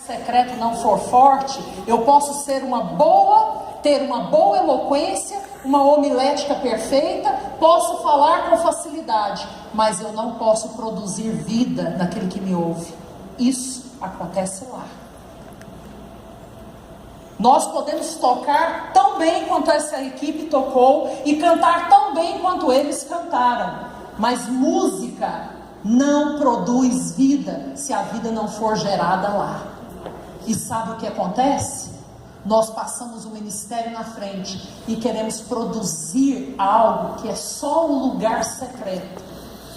secreto não for forte, eu posso ter uma boa eloquência, uma homilética perfeita, posso falar com facilidade, mas eu não posso produzir vida naquele que me ouve. Isso acontece lá. Nós podemos tocar tão bem quanto essa equipe tocou e cantar tão bem quanto eles cantaram, mas música não produz vida se a vida não for gerada lá. E sabe o que acontece? Nós passamos o ministério na frente e queremos produzir algo que é só um lugar secreto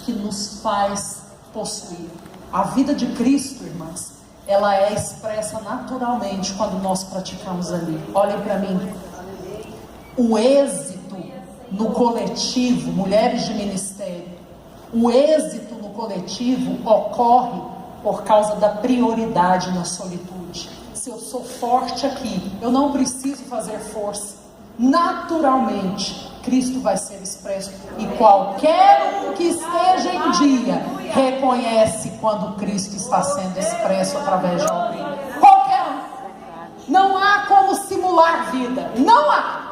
que nos faz possuir. A vida de Cristo, irmãs, ela é expressa naturalmente quando nós praticamos ali. Olhem para mim. O êxito no coletivo, mulheres de ministério, o êxito no coletivo ocorre por causa da prioridade na solitude. Se eu sou forte aqui, eu não preciso fazer força. Naturalmente, Cristo vai ser expresso. E qualquer um que esteja em dia, reconhece quando Cristo está sendo expresso através de alguém. Qualquer um. Não há como simular vida. Não há.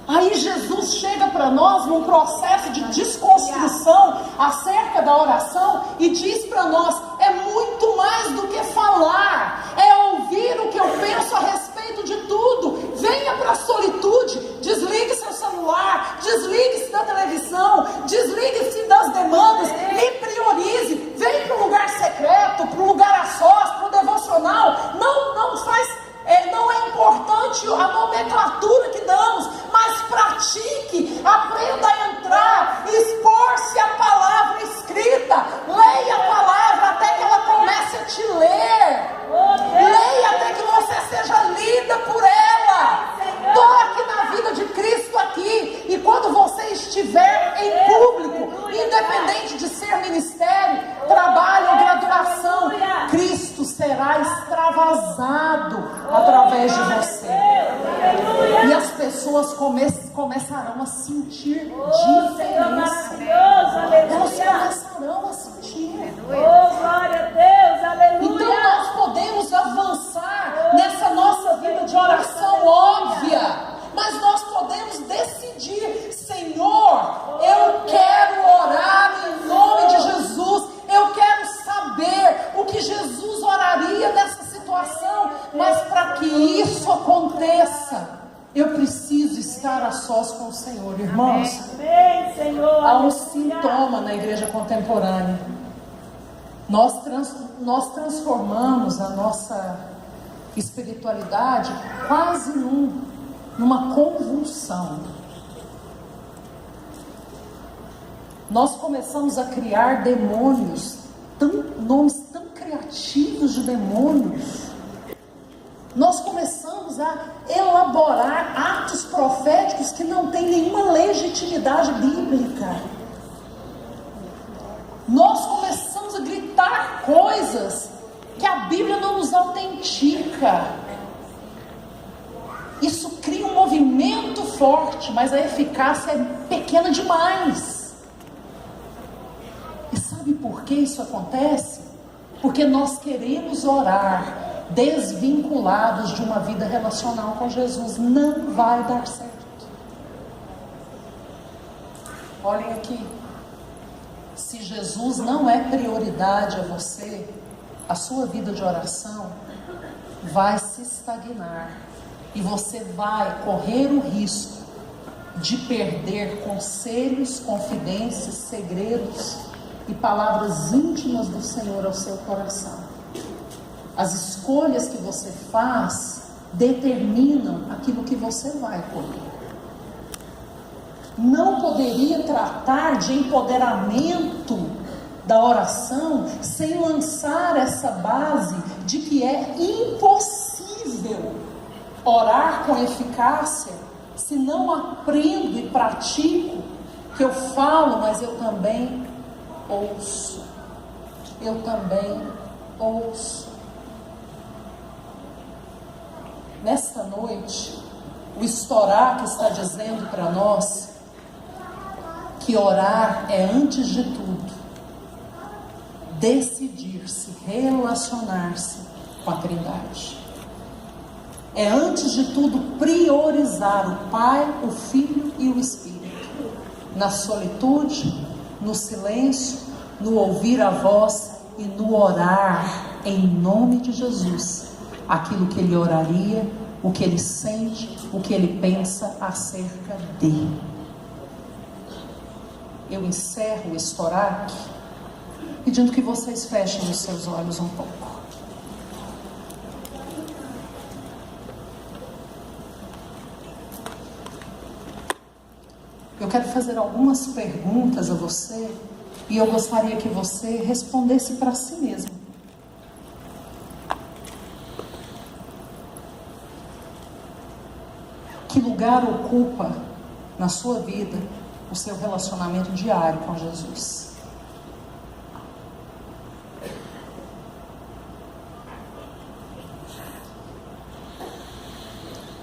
Aí Jesus chega para nós num processo de desconstrução acerca da oração e diz para nós: é muito mais do que falar, é ouvir o que eu penso a respeito de tudo. Venha para a solitude, desligue seu celular, desligue-se da televisão, desligue-se das demandas, me priorize, vem para um lugar secreto, para um lugar a sós, para o devocional. Não é importante a nomenclatura que damos, mas pratique, aprenda a entrar, expor-se à palavra escrita, leia a palavra até que ela comece a te ler, leia até que você seja lida por ela, toque na vida de Cristo aqui, e quando você estiver em público, independente de ser ministério, trabalho ou graduação, Cristo será extravasado através de você, e as pessoas começarão a sentir diferença. Elas começarão a sentir. Glória a Deus, aleluia. Então nós podemos avançar nessa nossa vida de oração óbvia, mas nós podemos decidir: Senhor, eu quero orar em nome de Jesus, eu quero saber o que Jesus oraria nessa situação, mas para que isso aconteça, eu preciso estar a sós com o Senhor. Irmãos, Amém, Senhor. há um sintoma na igreja contemporânea. Nós transformamos a nossa espiritualidade quase numa convulsão. Nós começamos a criar demônios, nomes tão criativos de demônios. Nós começamos a elaborar atos proféticos que não têm nenhuma legitimidade bíblica. Nós começamos a gritar coisas que a Bíblia não nos autentica. Isso cria um movimento forte, mas a eficácia é pequena demais. E sabe por que isso acontece? Porque nós queremos orar desvinculados de uma vida relacional com Jesus. Não vai dar certo. Olhem aqui. Se Jesus não é prioridade a você, a sua vida de oração vai se estagnar e você vai correr o risco de perder conselhos, confidências, segredos e palavras íntimas do Senhor ao seu coração. As escolhas que você faz determinam aquilo que você vai colher. Não poderia tratar de empoderamento da oração sem lançar essa base de que é impossível orar com eficácia se não aprendo e pratico, que eu falo, mas eu também ouço. Eu também ouço. Nesta noite, o Estorá que está dizendo para nós que orar é, antes de tudo, decidir-se, relacionar-se com a Trindade. É, antes de tudo, priorizar o Pai, o Filho e o Espírito. Na solitude, no silêncio, no ouvir a voz e no orar em nome de Jesus. Aquilo que ele oraria, o que ele sente, o que ele pensa acerca dele. Eu encerro este oráculo pedindo que vocês fechem os seus olhos um pouco. Eu quero fazer algumas perguntas a você e eu gostaria que você respondesse para si mesmo. Que lugar ocupa na sua vida o seu relacionamento diário com Jesus?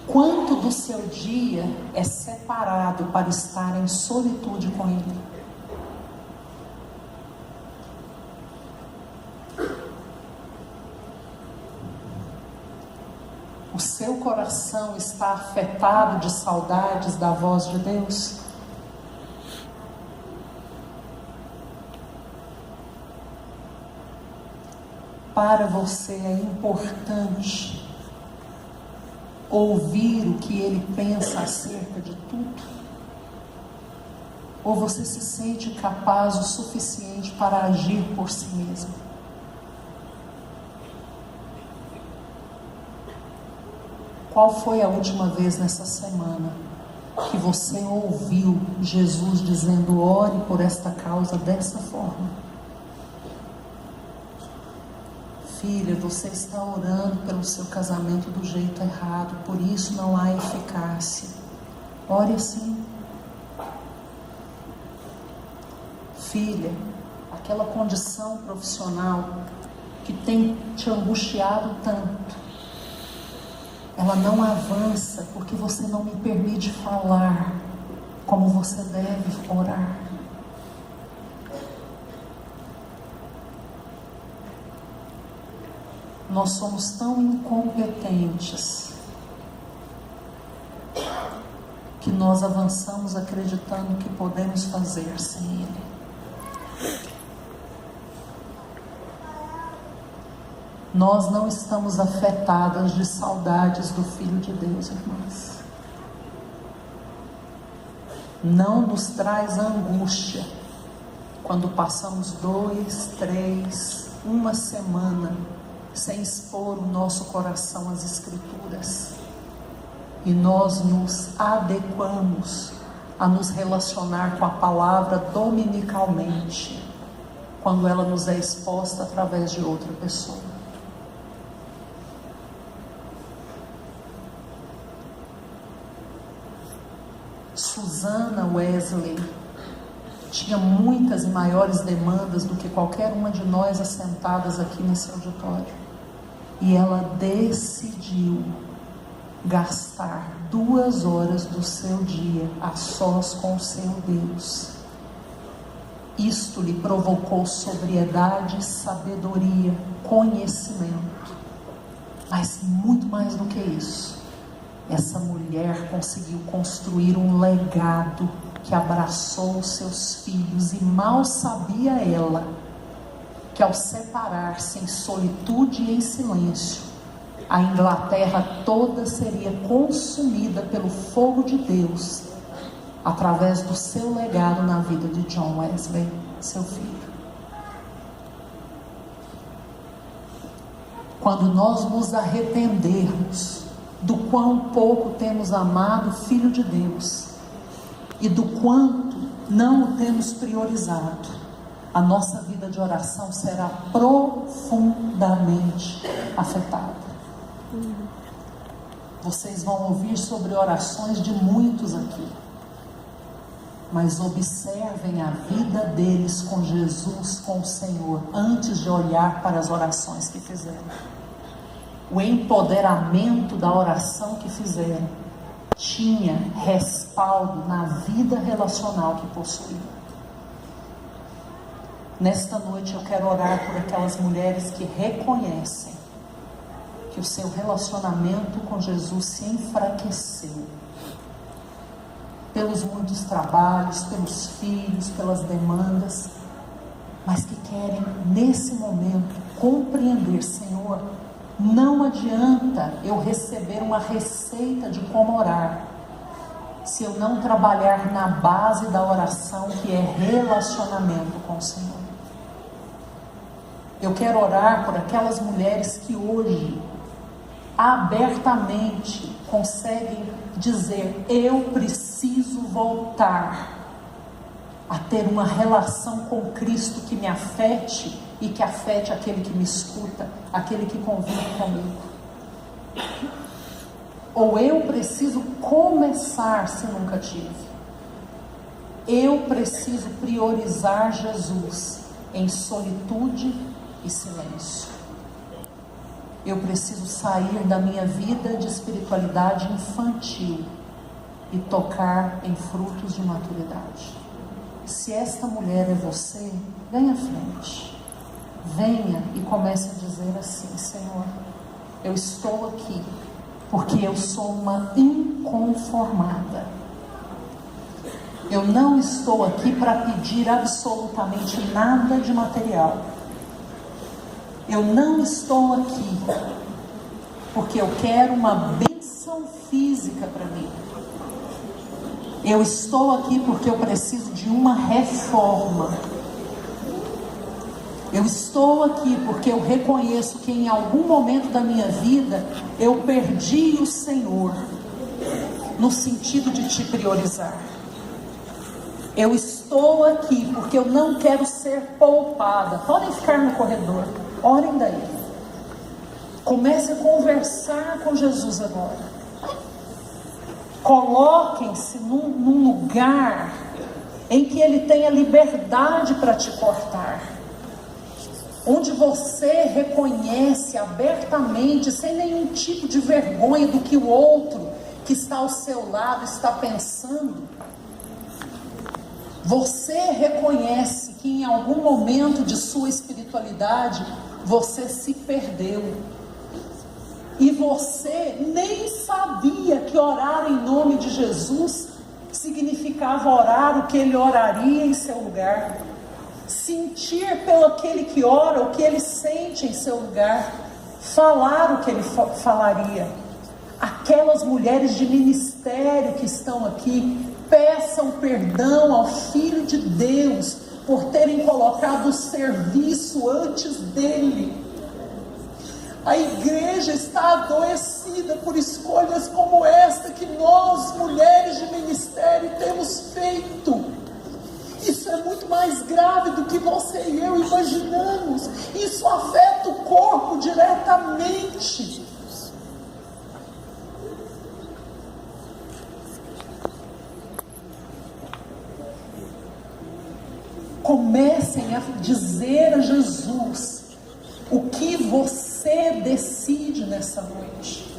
Quanto do seu dia é separado para estar em solitude com Ele? O seu coração está afetado de saudades da voz de Deus? Para você é importante ouvir o que Ele pensa acerca de tudo? Ou você se sente capaz o suficiente para agir por si mesmo? Qual foi a última vez nessa semana que você ouviu Jesus dizendo: ore por esta causa dessa forma? Filha, você está orando pelo seu casamento do jeito errado, por isso não há eficácia. Ore assim. Filha, aquela condição profissional que tem te angustiado tanto, ela não avança porque você não me permite falar como você deve orar. Nós somos tão incompetentes que nós avançamos acreditando que podemos fazer sem Ele. Nós não estamos afetadas de saudades do Filho de Deus, irmãs. Não nos traz angústia quando passamos 2, 3, uma semana sem expor o nosso coração às Escrituras, e nós nos adequamos a nos relacionar com a palavra dominicalmente, quando ela nos é exposta através de outra pessoa. Susana Wesley tinha muitas e maiores demandas do que qualquer uma de nós assentadas aqui nesse auditório. E ela decidiu gastar 2 horas do seu dia a sós com o seu Deus. Isto lhe provocou sobriedade, sabedoria, conhecimento. Mas muito mais do que isso, essa mulher conseguiu construir um legado que abraçou os seus filhos, e mal sabia ela que ao separar-se em solitude e em silêncio, a Inglaterra toda seria consumida pelo fogo de Deus, através do seu legado na vida de John Wesley, seu filho. Quando nós nos arrependermos do quão pouco temos amado o Filho de Deus e do quanto não o temos priorizado, a nossa vida de oração será profundamente afetada. Vocês vão ouvir sobre orações de muitos aqui, mas observem a vida deles com Jesus, com o Senhor, antes de olhar para as orações que fizeram. O empoderamento da oração que fizeram tinha respaldo na vida relacional que possuíam. Nesta noite eu quero orar por aquelas mulheres que reconhecem que o seu relacionamento com Jesus se enfraqueceu. Pelos muitos trabalhos, pelos filhos, pelas demandas, mas que querem nesse momento compreender: Senhor, não adianta eu receber uma receita de como orar, se eu não trabalhar na base da oração, que é relacionamento com o Senhor. Eu quero orar por aquelas mulheres que hoje abertamente conseguem dizer: eu preciso voltar a ter uma relação com Cristo que me afete e que afete aquele que me escuta, aquele que convive comigo. Ou eu preciso começar, se nunca tive. Eu preciso priorizar Jesus em solitude e silêncio. Eu preciso sair da minha vida de espiritualidade infantil e tocar em frutos de maturidade. Se esta mulher é você, venha à frente. Venha e comece a dizer assim: Senhor, eu estou aqui porque eu sou uma inconformada. Eu não estou aqui para pedir absolutamente nada de material. Eu não estou aqui porque eu quero uma bênção física para mim. Eu estou aqui porque eu preciso de uma reforma. Eu estou aqui porque eu reconheço que em algum momento da minha vida eu perdi o Senhor, no sentido de te priorizar. Eu estou aqui porque eu não quero ser poupada. Podem ficar no corredor, orem daí. Comece a conversar com Jesus agora. Coloquem-se num lugar em que Ele tenha liberdade para te cortar, onde você reconhece abertamente, sem nenhum tipo de vergonha do que o outro que está ao seu lado está pensando. Você reconhece que em algum momento de sua espiritualidade você se perdeu. E você nem sabia que orar em nome de Jesus significava orar o que Ele oraria em seu lugar. Sentir pelo aquele que ora o que ele sente em seu lugar. Falar o que ele falaria. Aquelas mulheres de ministério que estão aqui, peçam perdão ao Filho de Deus por terem colocado o serviço antes dele. A igreja está adoecida por escolhas como esta que nós, mulheres de ministério, temos feito. Isso é muito mais grave do que você e eu imaginamos. Isso afeta o corpo diretamente. Comecem a dizer a Jesus o que você decide nessa noite.